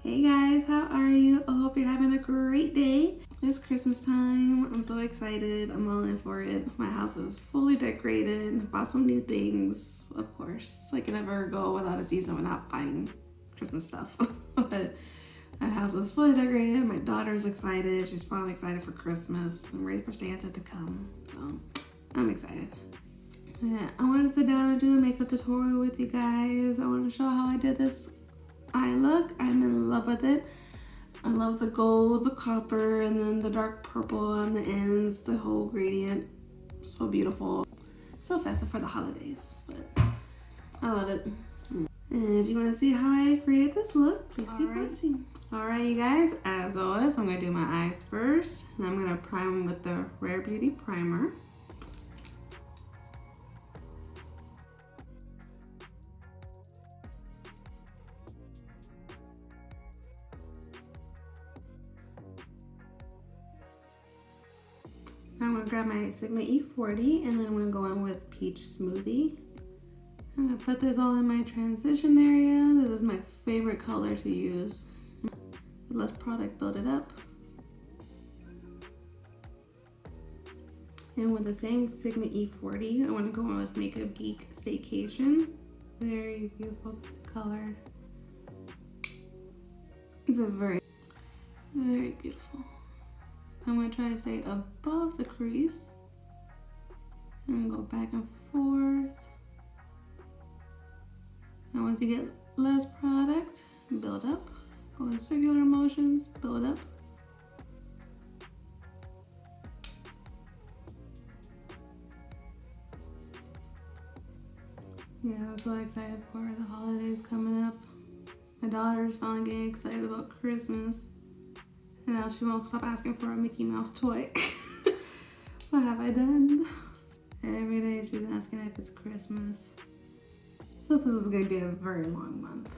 Hey guys, how are you? I hope you're having a great day. It's Christmas time. I'm so excited. I'm all in for it. My house is fully decorated. Bought some new things, of course. I can never go without a season without buying Christmas stuff. But my house is fully decorated. My daughter's excited. She's finally excited for Christmas. I'm ready for Santa to come. So I'm excited. Yeah, I wanted to sit down and do a makeup tutorial with you guys. I want to show how I did this eye look. I'm in love with it. I love the gold, the copper, and then the dark purple on the ends, the whole gradient. So beautiful. So festive for the holidays, but I love it. And if you want to see how I create this look, please keep watching. Alright you guys, as always, I'm going to do my eyes first. And I'm going to prime them with the Rare Beauty primer. I'm going to grab my Sigma E40 and then I'm going to go in with Peach Smoothie. I'm going to put this all in my transition area. This is my favorite color to use. With less product, build it up. And with the same Sigma E40, I want to go in with Makeup Geek Staycation. Very beautiful color. It's a very, very beautiful. I'm going to try to stay above the crease and go back and forth. And once you get less product, build up. Go in circular motions, build up. Yeah, I'm so excited for the holidays coming up. My daughter's finally getting excited about Christmas. And now she won't stop asking for a Mickey Mouse toy. What have I done? Every day she's asking if it's Christmas. So this is going to be a very long month.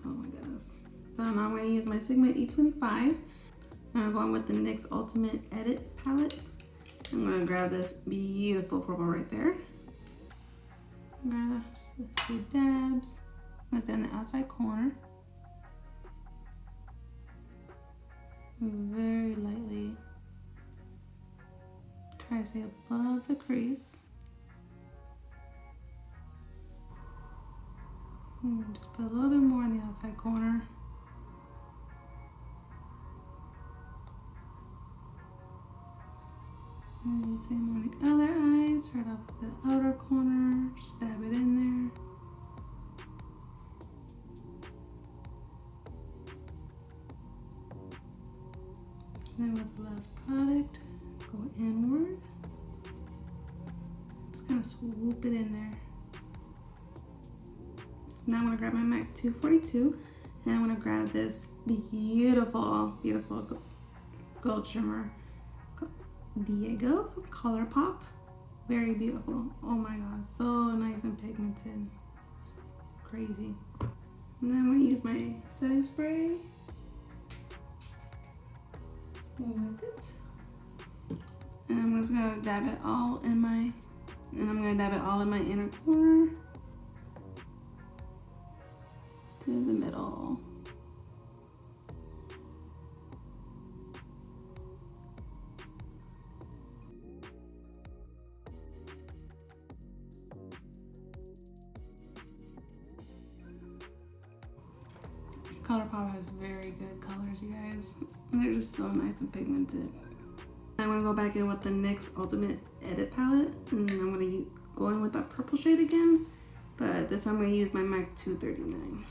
Oh my goodness. So now I'm going to use my Sigma E25. And I'm going with the NYX Ultimate Edit palette. I'm going to grab this beautiful purple right there. Grab just a few dabs. I'm going to stay on the outside corner. Very lightly. Try to stay above the crease. And just put a little bit more on the outside corner. And same on the other eyes, right off the outer corner. Just dab it in there. Then with the last product, go inward. Just kind of swoop it in there. Now I'm going to grab my MAC 242 and I'm going to grab this beautiful, beautiful gold shimmer. Diego from ColourPop. Very beautiful. Oh my god, so nice and pigmented. It's crazy. And then I'm going to use my setting spray. With it, and I'm just gonna dab it all in my, inner corner to the middle. ColourPop has very good colors, you guys. They're just so nice and pigmented. I'm going to go back in with the NYX Ultimate Edit palette, and I'm going to go in with that purple shade again, but this time I'm going to use my MAC 239.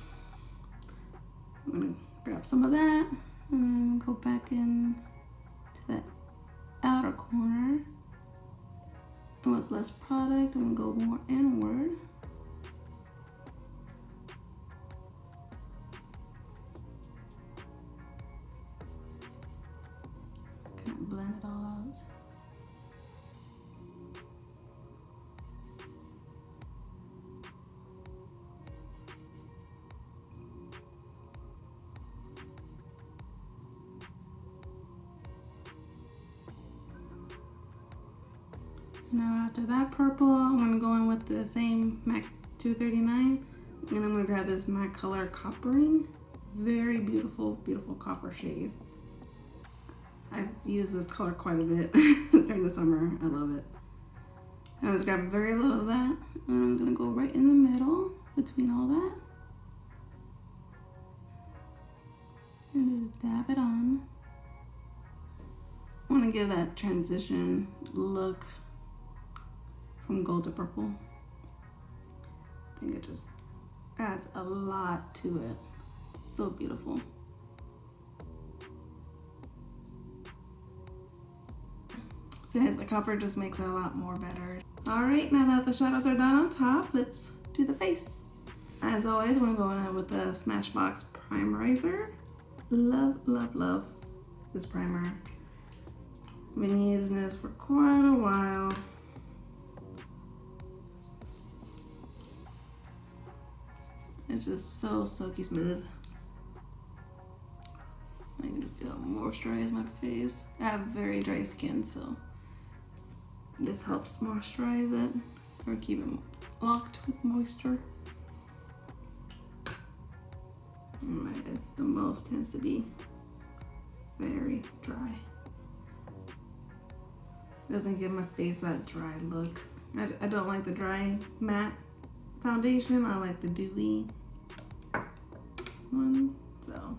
I'm going to grab some of that, and then go back in to that outer corner. And with less product, I'm going to go more inward. Blend it all out. Now after that purple, I'm going to go in with the same MAC 239 and I'm going to grab this MAC Color Coppering Very beautiful, beautiful copper shade. I've used this color quite a bit during the summer. I love it. I just grab very little of that, and I'm gonna go right in the middle between all that. And just dab it on. I want to give that transition look from gold to purple. I think it just adds a lot to it. So beautiful. See, the copper just makes it a lot more better. All right, now that the shadows are done on top, let's do the face. As always, I'm gonna go in with the Smashbox Primerizer. Love, love, love this primer. I've been using this for quite a while. It's just so silky smooth. I need to feel moisturize my face. I have very dry skin, so this helps moisturize it or keep it locked with moisture. The most tends to be very dry. It doesn't give my face that dry look. I don't like the dry matte foundation. I like the dewy one. So,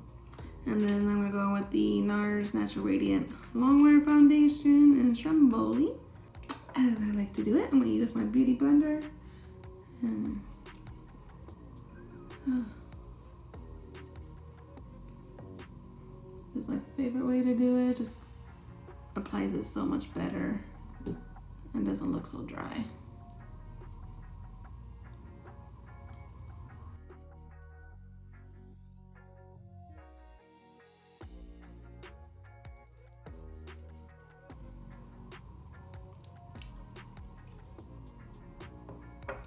and then I'm gonna go in with the Nars Natural Radiant Longwear Foundation in Stromboli. As I like to do it, I'm gonna use my beauty blender. And, this is my favorite way to do it. Just applies it so much better and doesn't look so dry.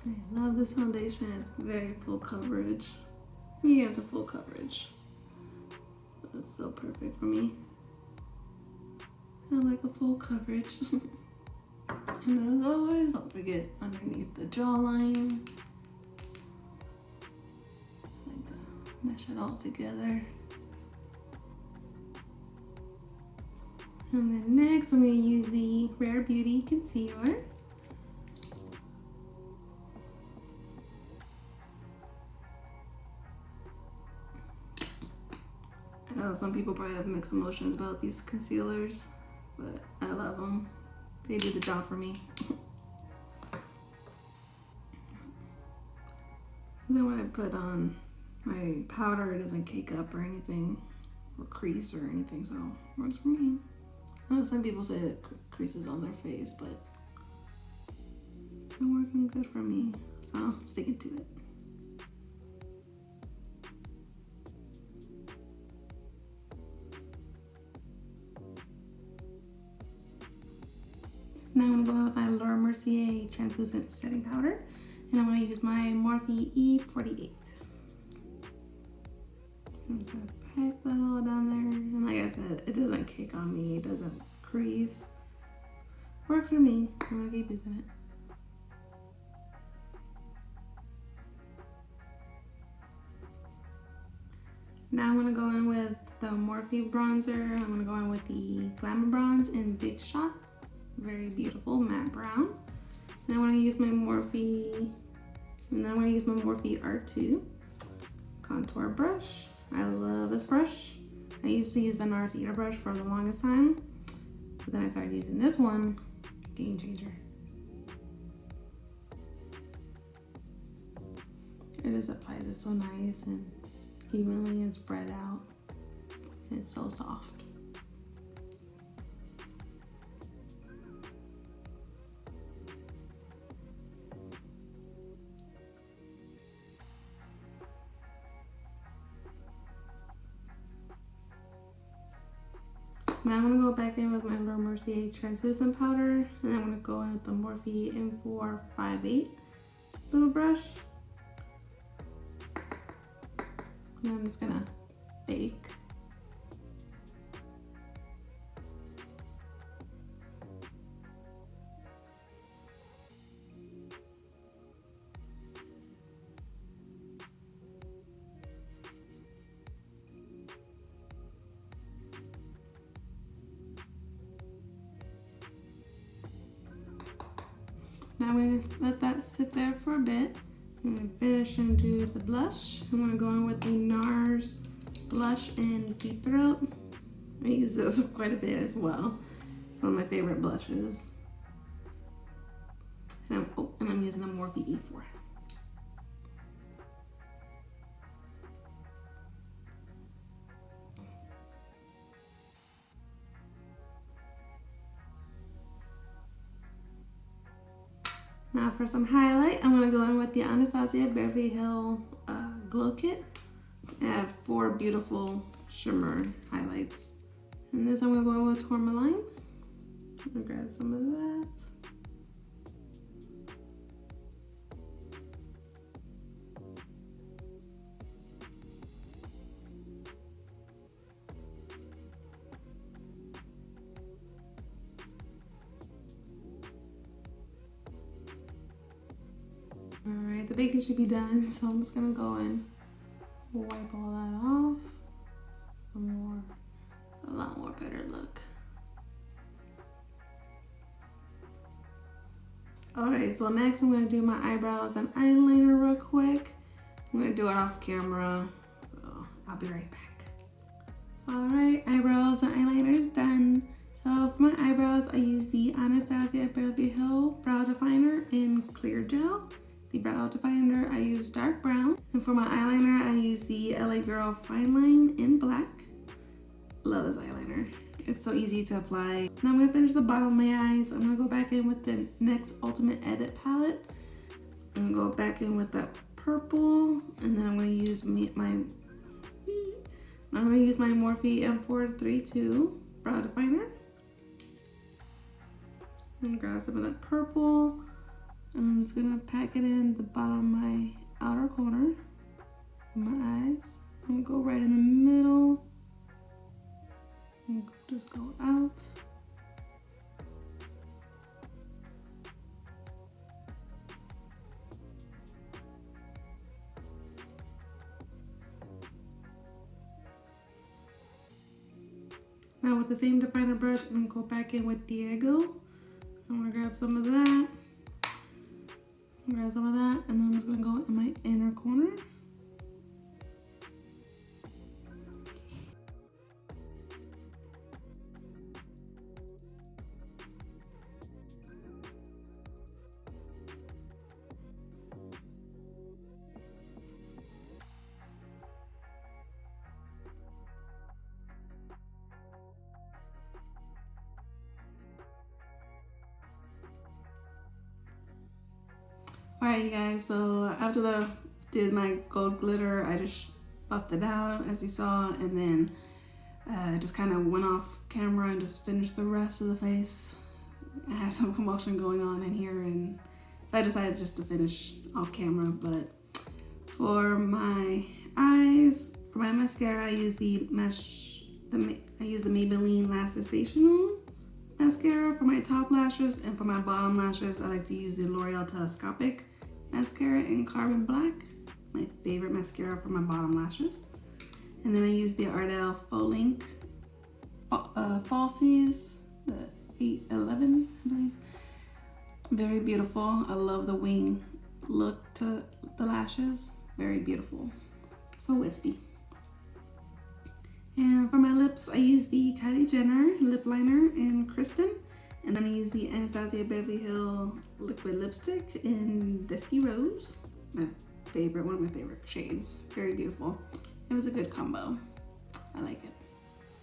I love this foundation. It's very full coverage. Medium to full coverage. So it's so perfect for me. I like a full coverage. And as always, don't forget underneath the jawline. Like to mesh it all together. And then next, I'm going to use the Rare Beauty Concealer. I know some people probably have mixed emotions about these concealers, but I love them. They do the job for me. And then when I put on my powder, it doesn't cake up or anything, or crease or anything, so it works for me. I know some people say it creases on their face, but it's been working good for me, so I'm sticking to it. Now I'm going to go with my Mercier translucent setting powder, and I'm going to use my Morphe E48. I'm just going to pack that all down there, and like I said, it doesn't cake on me, it doesn't crease. Works for me. I'm going to keep using it. Now I'm going to go in with the Morphe bronzer. I'm going to go in with the Glamabronze in Big Shot. Very beautiful matte brown. And I want to use my Morphe, and then I'm going to use my Morphe R2 contour brush. I love this brush. I used to use the Nars Eater brush for the longest time, but then I started using this one. Game changer. It just applies it so nice and evenly and spread out. It's so soft. Now I'm going to go back in with my Mercier translucent powder, and then I'm going to go in with the Morphe M458 little brush. And I'm just going to bake. Now I'm gonna let that sit there for a bit. I'm gonna finish and do the blush. I'm gonna go in with the Nars Blush in Deep Throat. I use this quite a bit as well. It's one of my favorite blushes. And I'm using the Morphe E4. Now for some highlight, I'm gonna go in with the Anastasia Beverly Hills Glow Kit. I have 4 beautiful shimmer highlights. And this I'm gonna go in with Tourmaline. I'm gonna grab some of that. Alright, the baking should be done, so I'm just gonna go and wipe all that off. A lot more better look. Alright, so next I'm gonna do my eyebrows and eyeliner real quick. I'm gonna do it off camera, so I'll be right back. Alright, eyebrows and eyeliner is done. So for my eyebrows, I use the Anastasia Beverly Hills Brow Definer in Clear Gel. The brow definer, I use dark brown. And for my eyeliner, I use the LA Girl Fineline in black. Love this eyeliner. It's so easy to apply. Now I'm gonna finish the bottom of my eyes. I'm gonna go back in with the NYX Ultimate Edit palette. I'm gonna go back in with that purple, and then I'm gonna use my Morphe M432 brow definer. I'm gonna grab some of that purple. And I'm just gonna pack it in the bottom of my outer corner of my eyes. I'm gonna go right in the middle and just go out. Now with the same definer brush, I'm gonna go back in with Diego. I'm gonna grab some of that. Grab some of that, and then I'm just gonna go in my inner corner. Alright you guys, so after did my gold glitter, I just buffed it out as you saw, and then just kind of went off camera and just finished the rest of the face. I had some commotion going on in here, and so I decided just to finish off camera. But for my eyes, for my mascara, I use the Maybelline Lash Sensational mascara for my top lashes, and for my bottom lashes I like to use the L'Oreal Telescopic mascara in Carbon Black, my favorite mascara for my bottom lashes. And then I use the Ardell Fauxmink Falsies, the 811 I believe. Very beautiful. I love the wing look to the lashes, very beautiful, so wispy. And for my lips, I use the Kylie Jenner lip liner in Kristen. And then I use the Anastasia Beverly Hills liquid lipstick in Dusty Rose. One of my favorite shades. Very beautiful. It was a good combo. I like it.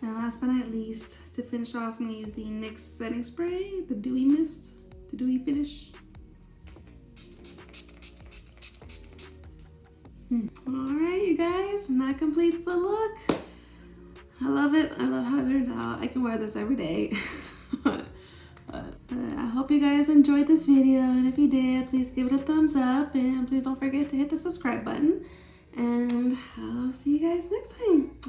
And last but not least, to finish off, I'm gonna use the NYX setting spray, the Dewy Mist, the Dewy Finish. Alright, you guys, and that completes the look. I love it. I love how it turns out. I can wear this every day. but I hope you guys enjoyed this video, and if you did, please give it a thumbs up, and please don't forget to hit the subscribe button, and I'll see you guys next time.